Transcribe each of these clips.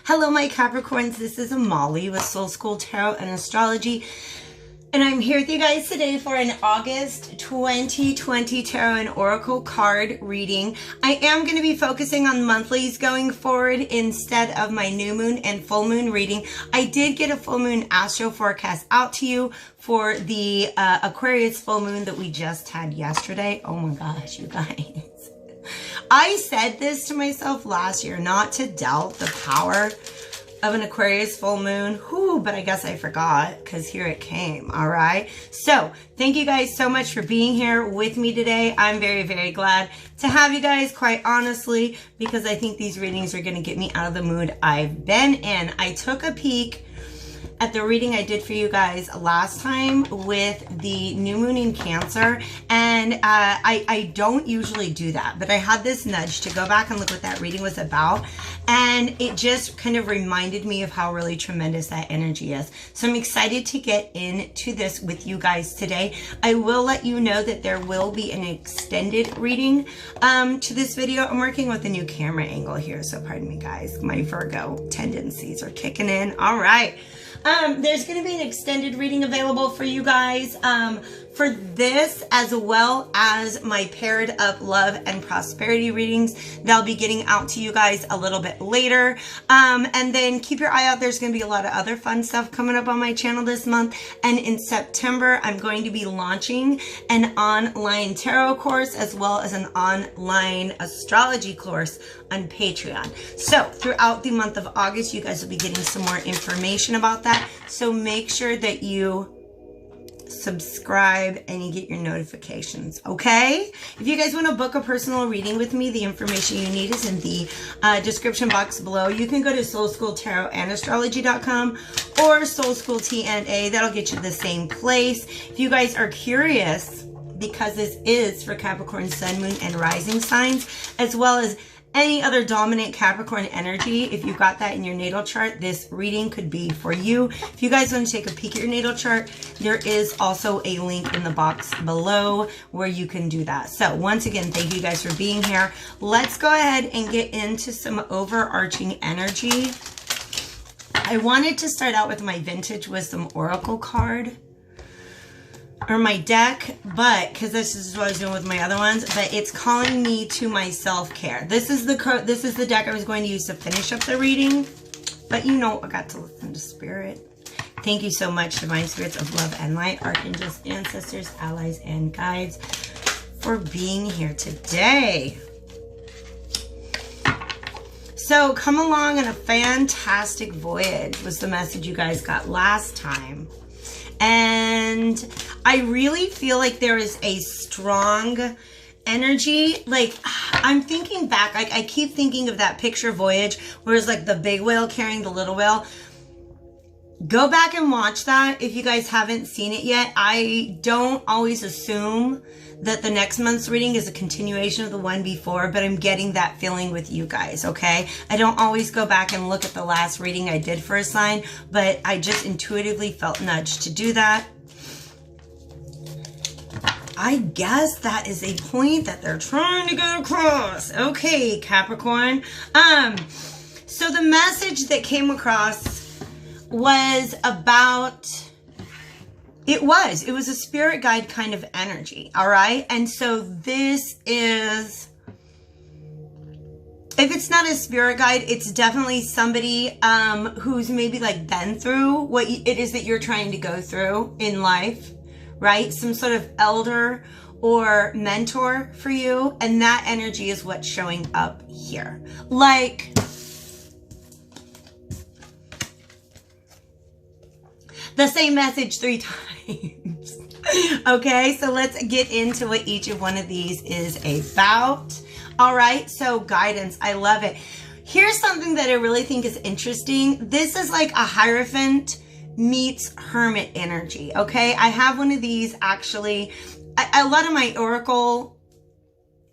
Hello, my Capricorns. This is Molly with Soul School Tarot and Astrology. And I'm here with you guys today for an August 2020 Tarot and Oracle card reading. I am going to be focusing on monthlies going forward instead of my new moon and full moon reading. I did get a full moon astro forecast out to you for the Aquarius full moon that we just had yesterday. Oh my gosh, you guys. I said this to myself last year, not to doubt the power of an Aquarius full moon. Whew, but I guess I forgot because here it came. All right. So thank you guys so much for being here with me today. I'm very, very glad to have you guys, quite honestly, because I think these readings are going to get me out of the mood I've been in. I took a peek at the reading I did for you guys last time with the new moon in Cancer, and I don't usually do that, but I had this nudge to go back and look what that reading was about, and it just kind of reminded me of how really tremendous that energy is. So I'm excited to get into this with you guys today. I will let you know that there will be an extended reading to this video. I'm working with a new camera angle here, so pardon me guys, my Virgo tendencies are kicking in. All right. There's going to be an extended reading available for you guys for this, as well as my paired up love and prosperity readings. They'll be getting out to you guys a little bit later. And then keep your eye out. There's going to be a lot of other fun stuff coming up on my channel this month. And in September, I'm going to be launching an online tarot course as well as an online astrology course on Patreon. So throughout the month of August, you guys will be getting some more information about that. So make sure that you subscribe and you get your notifications, okay? If you guys want to book a personal reading with me, the information you need is in the description box below. You can go to soulschooltarotandastrology.com or soulschooltna. That'll get you to the same place. If you guys are curious, because this is for Capricorn, Sun, Moon, and Rising signs, as well as any other dominant Capricorn energy, if you've got that in your natal chart, this reading could be for you. If you guys want to take a peek at your natal chart, there is also a link in the box below where you can do that. So once again, thank you guys for being here. Let's go ahead and get into some overarching energy. I wanted to start out with my Vintage Wisdom Oracle card, or my deck, but because this is what I was doing with my other ones, but it's calling me to my self-care. This is the deck I was going to use to finish up the reading, but you know, I got to listen to Spirit. Thank you so much, Divine Spirits of Love and Light, Archangels, Ancestors, Allies, and Guides, for being here today. So come along on a fantastic voyage was the message you guys got last time. And I really feel like there is a strong energy. Like, I'm thinking back, I keep thinking of that picture voyage where it's like the big whale carrying the little whale. Go back and watch that if you guys haven't seen it yet. I don't always assume that the next month's reading is a continuation of the one before, but I'm getting that feeling with you guys, okay? I don't always go back and look at the last reading I did for a sign, but I just intuitively felt nudged to do that. I guess that is a point that they're trying to get across. Okay, Capricorn. So the message that came across was about... It was a spirit guide kind of energy, all right? And so this is, if it's not a spirit guide, it's definitely somebody who's maybe like been through what it is that you're trying to go through in life, right? Some sort of elder or mentor for you. And that energy is what's showing up here. Like, the same message 3 times. Okay, so let's get into what each of one of these is about. All right, so guidance, I love it. Here's something that I really think is interesting. This is like a Hierophant meets Hermit energy, okay? I have one of these actually. A lot of my Oracle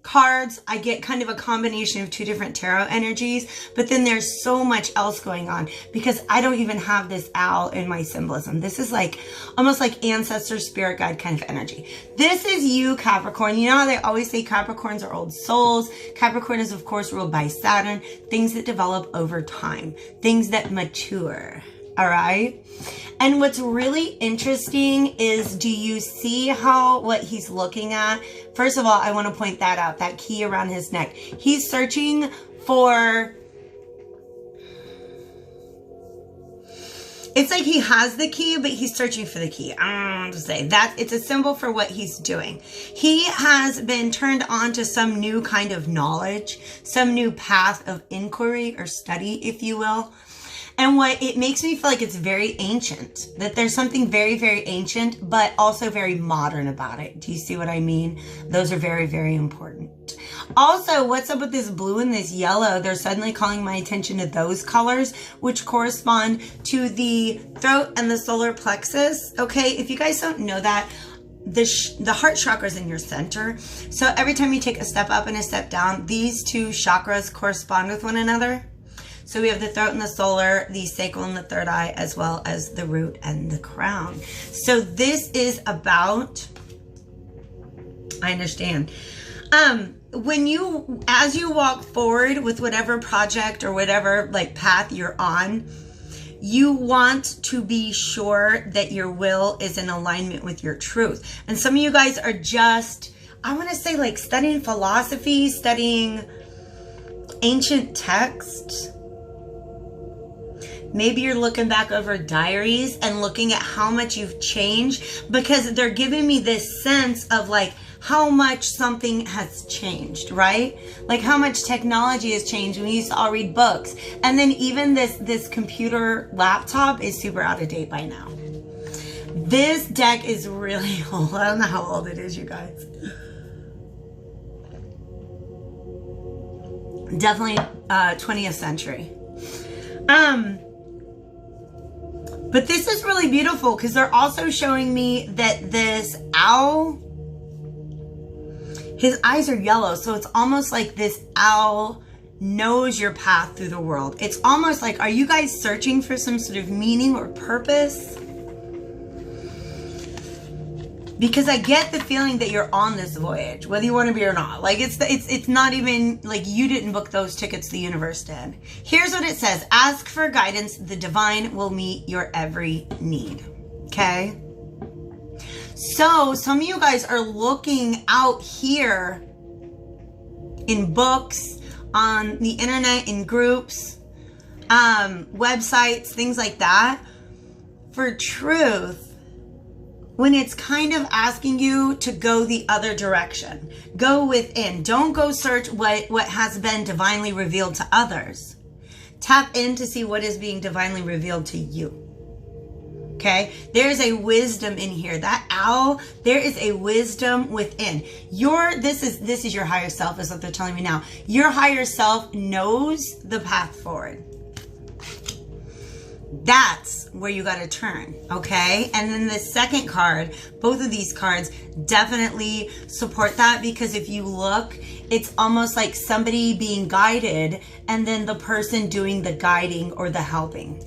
cards, I get kind of a combination of two different tarot energies, but then there's so much else going on because I don't even have this owl in my symbolism. This is like almost like ancestor, spirit guide kind of energy. This is you, Capricorn. You know how they always say Capricorns are old souls? Capricorn is, of course, ruled by Saturn. Things that develop over time, things that mature. All right. And what's really interesting is, do you see how what he's looking at? First of all, I want to point that out, that key around his neck. He's searching for, it's like he has the key, but he's searching for the key. I don't know what to say. That it's a symbol for what he's doing. He has been turned on to some new kind of knowledge, some new path of inquiry or study, if you will. And what it makes me feel like it's very ancient, that there's something very, very ancient, but also very modern about it. Do you see what I mean? Those are very, very important. Also, what's up with this blue and this yellow? They're suddenly calling my attention to those colors, which correspond to the throat and the solar plexus. Okay, if you guys don't know that, the heart chakra is in your center. So every time you take a step up and a step down, these two chakras correspond with one another. So we have the throat and the solar, the sacral and the third eye, as well as the root and the crown. So this is about, I understand. As you walk forward with whatever project or whatever like path you're on, you want to be sure that your will is in alignment with your truth. And some of you guys are just, I want to say, like studying philosophy, studying ancient texts. Maybe you're looking back over diaries and looking at how much you've changed, because they're giving me this sense of like how much something has changed, right? Like how much technology has changed. We used to all read books. And then even this computer laptop is super out of date by now. This deck is really old. I don't know how old it is, you guys. Definitely 20th century. But this is really beautiful because they're also showing me that this owl, his eyes are yellow. So it's almost like this owl knows your path through the world. It's almost like, are you guys searching for some sort of meaning or purpose? Because I get the feeling that you're on this voyage, whether you want to be or not. Like it's not even like you didn't book those tickets, the universe did. Here's what it says. Ask for guidance. The divine will meet your every need. Okay? So some of you guys are looking out here in books, on the internet, in groups, websites, things like that, for truth, when it's kind of asking you to go the other direction. Go within. Don't go search what has been divinely revealed to others. Tap in to see what is being divinely revealed to you. Okay? There's a wisdom in here. That owl, there is a wisdom within. This is your higher self, is what they're telling me now. Your higher self knows the path forward. That's where you got to turn, okay? And then the second card, both of these cards definitely support that, because if you look, it's almost like somebody being guided and then the person doing the guiding or the helping,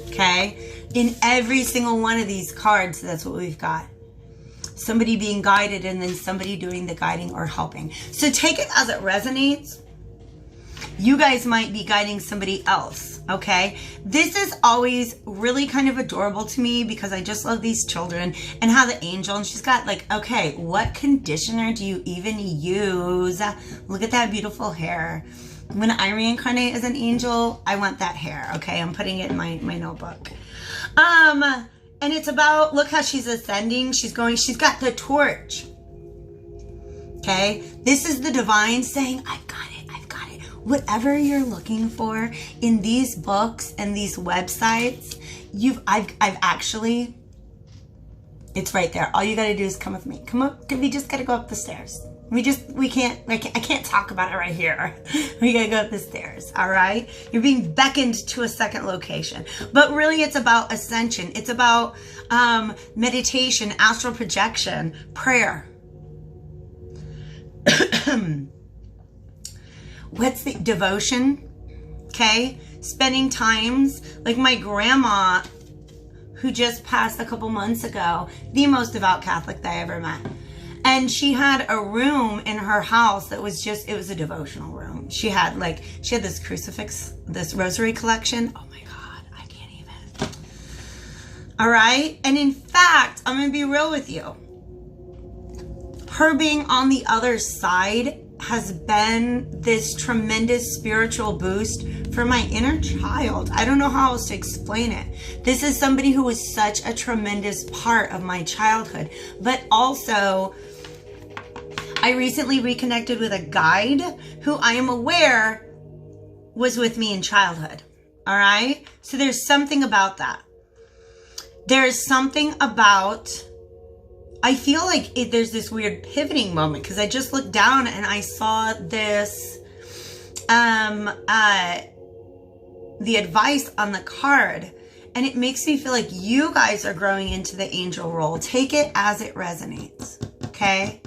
okay? In every single one of these cards, that's what we've got. Somebody being guided and then somebody doing the guiding or helping. So take it as it resonates. You guys might be guiding somebody else, okay? This is always really kind of adorable to me because I just love these children and how the angel, and she's got like, okay, what conditioner do you even use? Look at that beautiful hair. When I reincarnate as an angel, I want that hair, okay? I'm putting it in my notebook. And it's about, look how she's ascending. She's got the torch, okay? This is the divine saying, I've got it. Whatever you're looking for in these books and these websites, I've actually, it's right there. All you got to do is come with me. Come up. We just got to go up the stairs. I can't talk about it right here. We got to go up the stairs. All right. You're being beckoned to a second location, but really it's about ascension. It's about, meditation, astral projection, prayer. what's the devotion? Okay, spending times, like my grandma, who just passed a couple months ago, the most devout Catholic that I ever met. And she had a room in her house that was just, it was a devotional room. She had this crucifix, this rosary collection. Oh my God, I can't even. All right. And in fact, I'm going to be real with you. Her being on the other side has been this tremendous spiritual boost for my inner child. I don't know how else to explain it. This is somebody who was such a tremendous part of my childhood, but also I recently reconnected with a guide who I am aware was with me in childhood. All right. So there's something about that. There's something about, I feel like there's this weird pivoting moment because I just looked down and I saw this, the advice on the card, and it makes me feel like you guys are growing into the angel role. Take it as it resonates. Okay.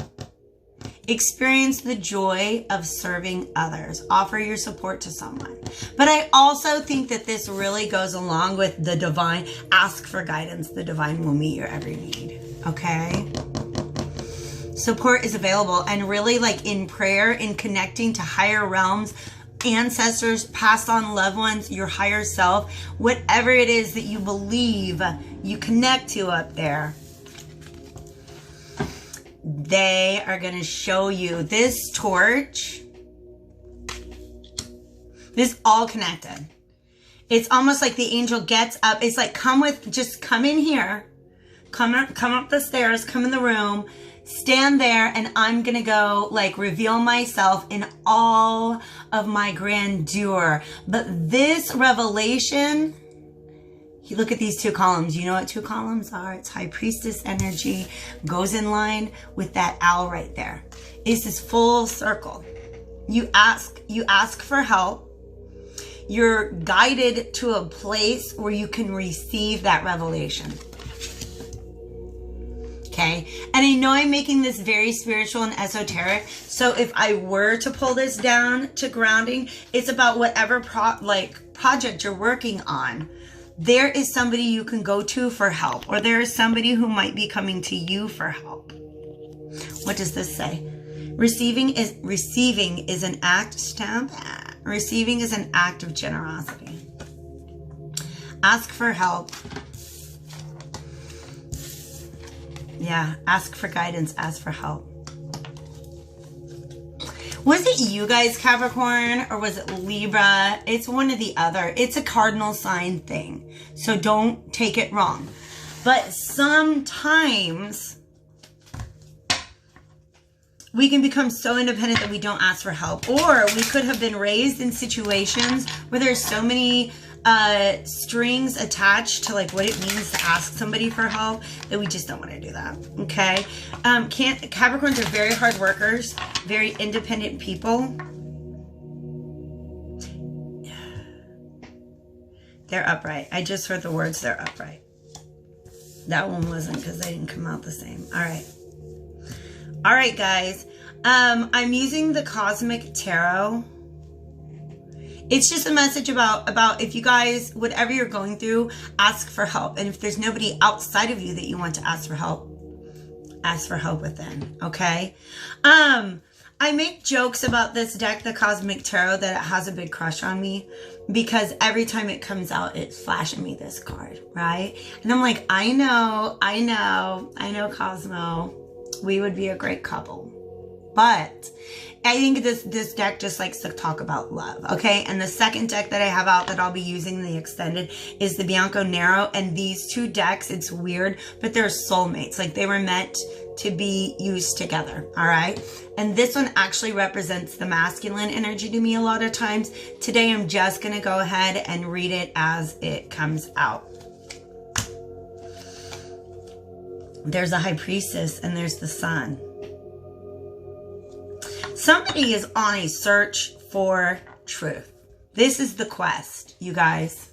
Experience the joy of serving others. Offer your support to someone. But I also think that this really goes along with the divine. Ask for guidance. The divine will meet your every need. Okay? Support is available. And really, like in prayer, in connecting to higher realms, ancestors, passed on loved ones, your higher self, whatever it is that you believe you connect to up there, they are going to show you this torch. This all connected. It's almost like the angel gets up. It's like, just come in here. Come up the stairs, come in the room, stand there, and I'm going to go like reveal myself in all of my grandeur. But this revelation, you look at these two columns. You know what two columns are? It's High Priestess energy. Goes in line with that owl right there. It's this full circle. You ask for help. You're guided to a place where you can receive that revelation. Okay. And I know I'm making this very spiritual and esoteric. So if I were to pull this down to grounding, it's about whatever project you're working on. There is somebody you can go to for help, or there is somebody who might be coming to you for help. What does this say? Receiving is an act, stamp. Receiving is an act of generosity. Ask for help. Yeah, ask for guidance, ask for help. Was it you guys, Capricorn, or was it Libra? It's one or the other. It's a cardinal sign thing, so don't take it wrong. But sometimes we can become so independent that we don't ask for help. Or we could have been raised in situations where there's so many strings attached to like what it means to ask somebody for help that we just don't want to do that. Okay. Capricorns are very hard workers, very independent people. They're upright. I just heard the words, they're upright. That one wasn't because they didn't come out the same. All right. All right, guys. I'm using the Cosmic Tarot. It's just a message about if you guys, whatever you're going through, ask for help. And if there's nobody outside of you that you want to ask for help within, okay? I make jokes about this deck, the Cosmic Tarot, that it has a big crush on me because every time it comes out, it's flashing me this card, right? And I'm like, I know, Cosmo, we would be a great couple. But I think this deck just likes to talk about love, okay? And the second deck that I have out that I'll be using the extended is the Bianco Nero. And these two decks, it's weird, but they're soulmates. Like they were meant to be used together, all right? And this one actually represents the masculine energy to me a lot of times. Today, I'm just gonna go ahead and read it as it comes out. There's a High Priestess and there's the Sun. Somebody is on a search for truth. This is the quest, you guys.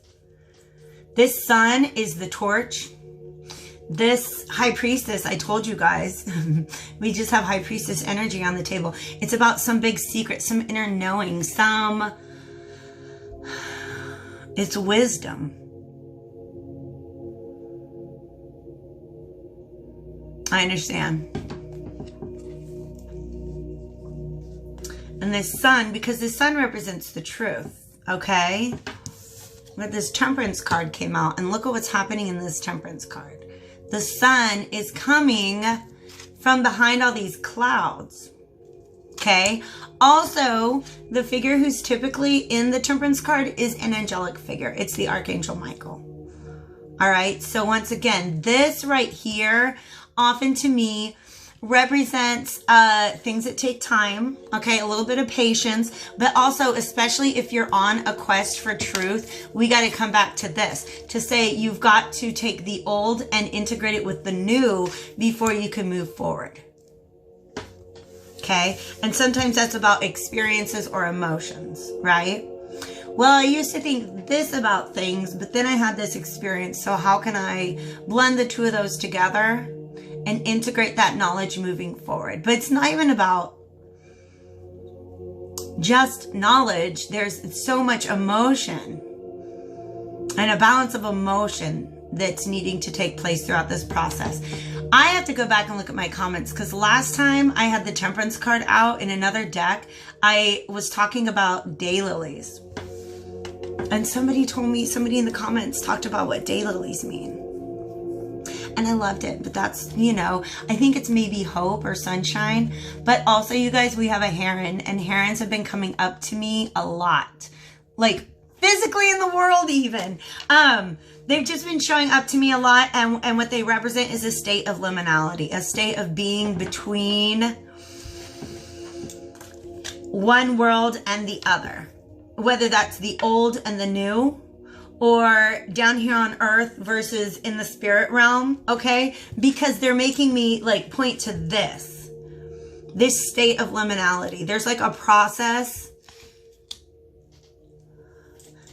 This Sun is the torch. This High Priestess, I told you guys, we just have High Priestess energy on the table. It's about some big secret, some inner knowing, it's wisdom. I understand. And this sun, because the sun represents the truth, okay? But this Temperance card came out, and look at what's happening in this Temperance card. The sun is coming from behind all these clouds, okay? Also, the figure who's typically in the Temperance card is an angelic figure. It's the Archangel Michael. All right, so once again, this right here, often to me, represents things that take time, okay, a little bit of patience, but also, especially if you're on a quest for truth, we got to come back to this, to say you've got to take the old and integrate it with the new before you can move forward, okay? And sometimes that's about experiences or emotions, right? Well, I used to think this about things, but then I had this experience, so how can I blend the two of those together and integrate that knowledge moving forward? But it's not even about just knowledge. There's so much emotion and a balance of emotion that's needing to take place throughout this process. I have to go back and look at my comments, because last time I had the Temperance card out in another deck, I was talking about daylilies. And somebody told me, somebody in the comments talked about what daylilies mean. And I loved it, but that's, you know, I think it's maybe hope or sunshine. But also, you guys, we have a heron, and herons have been coming up to me a lot, like physically in the world even. They've just been showing up to me a lot, and what they represent is a state of liminality, a state of being between one world and the other, whether that's the old and the new, or down here on earth versus in the spirit realm, okay? Because they're making me like point to this state of liminality. There's like a process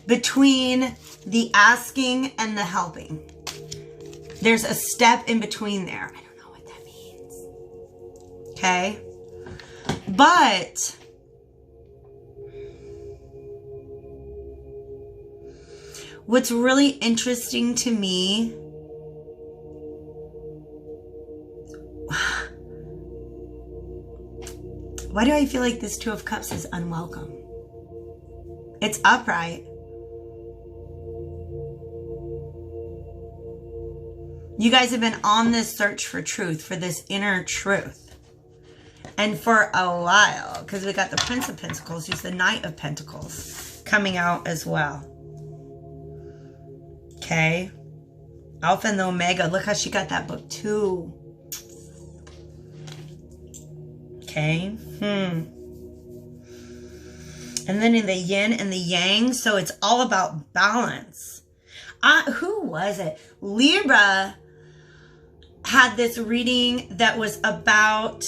between the asking and the helping. There's a step in between there. I don't know what that means, okay? But what's really interesting to me, why do I feel like this Two of Cups is unwelcome? It's upright. You guys have been on this search for truth, for this inner truth. And for a while, because we got the Prince of Pentacles, who's the Knight of Pentacles, coming out as well. Okay, Alpha and the Omega. Look how she got that book too. Okay. And then in the yin and the yang. So it's all about balance. Who was it? Libra had this reading that was about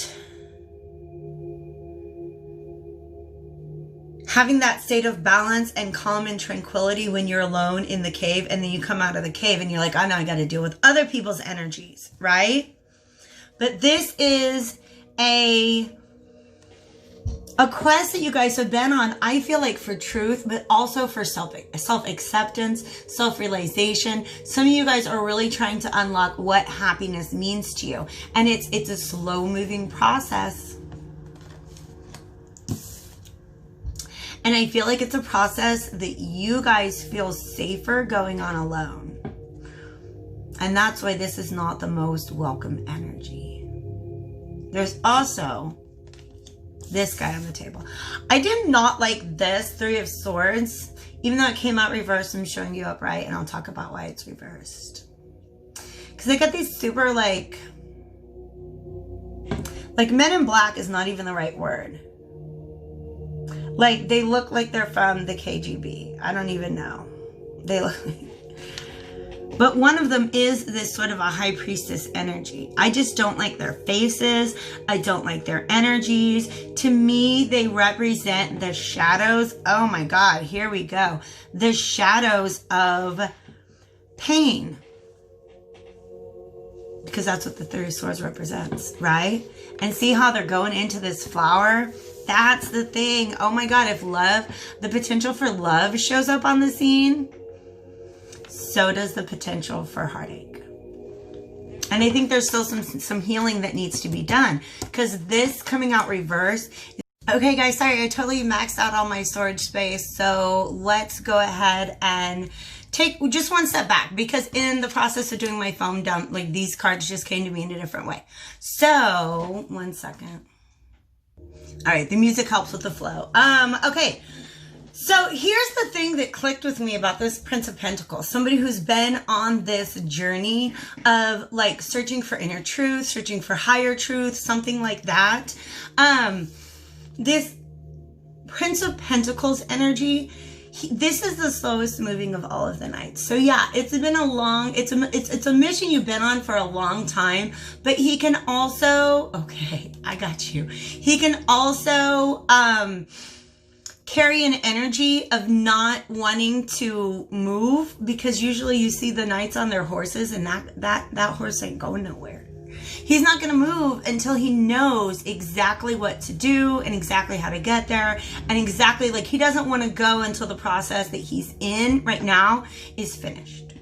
having that state of balance and calm and tranquility when you're alone in the cave, and then you come out of the cave and you're like, oh, now I got to deal with other people's energies, right? But this is a quest that you guys have been on, I feel like, for truth, but also for self-acceptance, self-realization. Some of you guys are really trying to unlock what happiness means to you. And it's a slow-moving process. And I feel like it's a process that you guys feel safer going on alone. And that's why this is not the most welcome energy. There's also this guy on the table. I did not like this Three of Swords. Even though it came out reversed, I'm showing you upright, and I'll talk about why it's reversed. Because they got these super like Men in Black is not even the right word. Like, they look like they're from the KGB. I don't even know. They look like... But one of them is this sort of a high priestess energy. I just don't like their faces. I don't like their energies. To me, they represent the shadows. Oh my God, here we go. The shadows of pain. because that's what the Three of Swords represents, right? And see how they're going into this flower? That's the thing. Oh my God, if love, the potential for love shows up on the scene, so does the potential for heartache. And I think there's still some healing that needs to be done, because this coming out reverse. Okay guys, sorry, I totally maxed out all my storage space. So let's go ahead and take just one step back, because in the process of doing my foam dump, like these cards just came to me in a different way. So one second. All right, the music helps with the flow. Okay, so here's the thing that clicked with me about this Prince of Pentacles. Somebody who's been on this journey of like searching for inner truth, searching for higher truth, something like that. This Prince of Pentacles energy, this is the slowest moving of all of the knights. So yeah, it's been a long, it's a mission you've been on for a long time, but he can also, okay, I got you. He can also carry an energy of not wanting to move, because usually you see the knights on their horses and that horse ain't going nowhere. He's not going to move until he knows exactly what to do and exactly how to get there, and exactly, like, he doesn't want to go until the process that he's in right now is finished.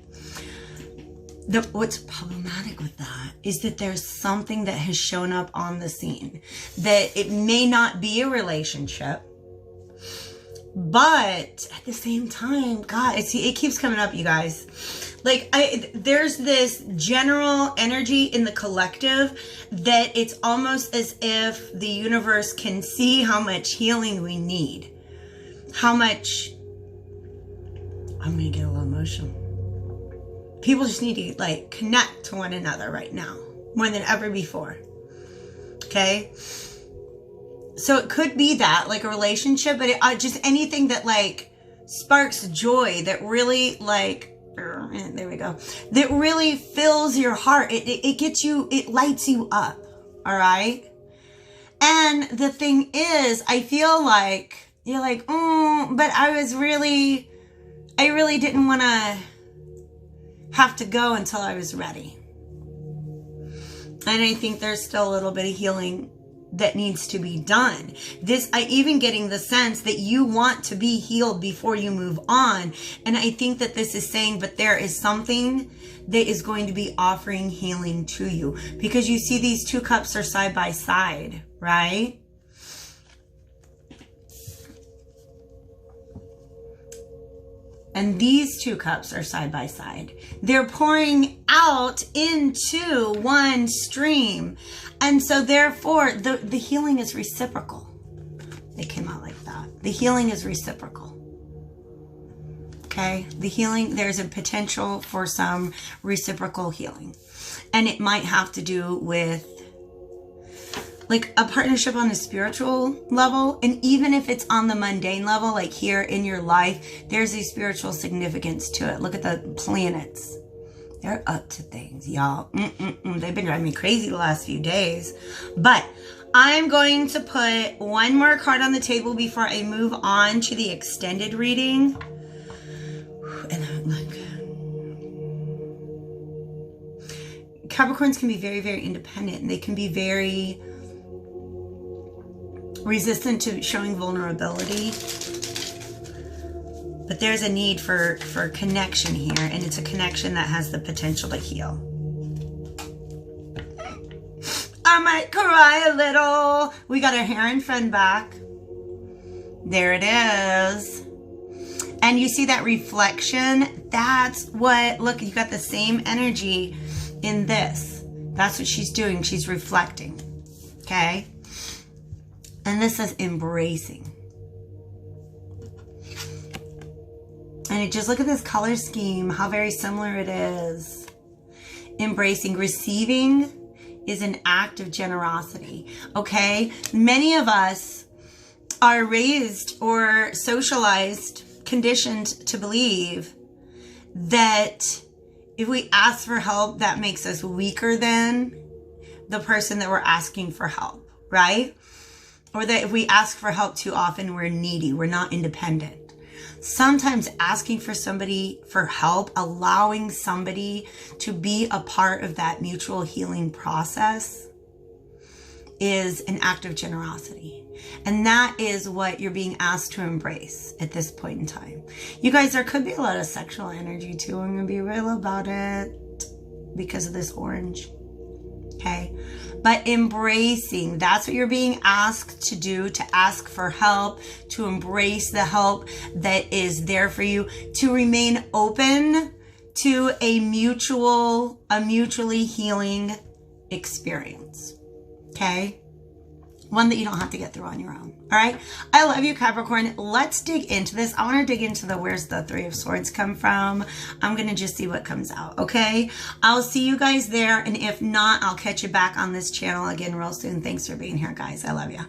What's problematic with that is that there's something that has shown up on the scene, that it may not be a relationship, but at the same time, God, it keeps coming up, you guys. Like, there's this general energy in the collective that it's almost as if the universe can see how much healing we need. How much, I'm going to get a little emotional. People just need to, like, connect to one another right now, more than ever before. Okay? So it could be that, like a relationship, but just anything that, like, sparks joy, that really, like, there we go, that really fills your heart. It gets you, it lights you up. All right. And the thing is, I feel like you're like, but I really didn't want to have to go until I was ready. And I think there's still a little bit of healing that needs to be done. I even getting the sense that you want to be healed before you move on. And I think that this is saying, but there is something that is going to be offering healing to you, because you see these two cups are side by side, right? And these two cups are side by side. They're pouring out into one stream. And so therefore, the healing is reciprocal. They came out like that. The healing is reciprocal. Okay? The healing, there's a potential for some reciprocal healing. And it might have to do with, like, a partnership on a spiritual level. And even if it's on the mundane level, like here in your life, there's a spiritual significance to it. Look at the planets. They're up to things, y'all. They've been driving me crazy the last few days. But I'm going to put one more card on the table before I move on to the extended reading. And I'm like, Capricorns can be very, very independent. And they can be very resistant to showing vulnerability. But there's a need for connection here, and it's a connection that has the potential to heal. I might cry a little. We got our heron friend back. There it is. And you see that reflection? That's what, look, you got the same energy in this. That's what she's doing. She's reflecting. Okay? And this is embracing. And just look at this color scheme, how very similar it is. Embracing. Receiving is an act of generosity. Okay? Many of us are raised or socialized, conditioned to believe that if we ask for help, that makes us weaker than the person that we're asking for help, right? Or that if we ask for help too often, we're needy, we're not independent. Sometimes asking for somebody for help, allowing somebody to be a part of that mutual healing process is an act of generosity. And that is what you're being asked to embrace at this point in time. You guys, there could be a lot of sexual energy too. I'm going to be real about it because of this orange. Okay. But embracing, that's what you're being asked to do, to ask for help, to embrace the help that is there for you, to remain open to a mutually healing experience. Okay? One that you don't have to get through on your own. All right? I love you, Capricorn. Let's dig into this. I want to dig into where's the Three of Swords come from. I'm going to just see what comes out, okay? I'll see you guys there, and if not, I'll catch you back on this channel again real soon. Thanks for being here, guys. I love you.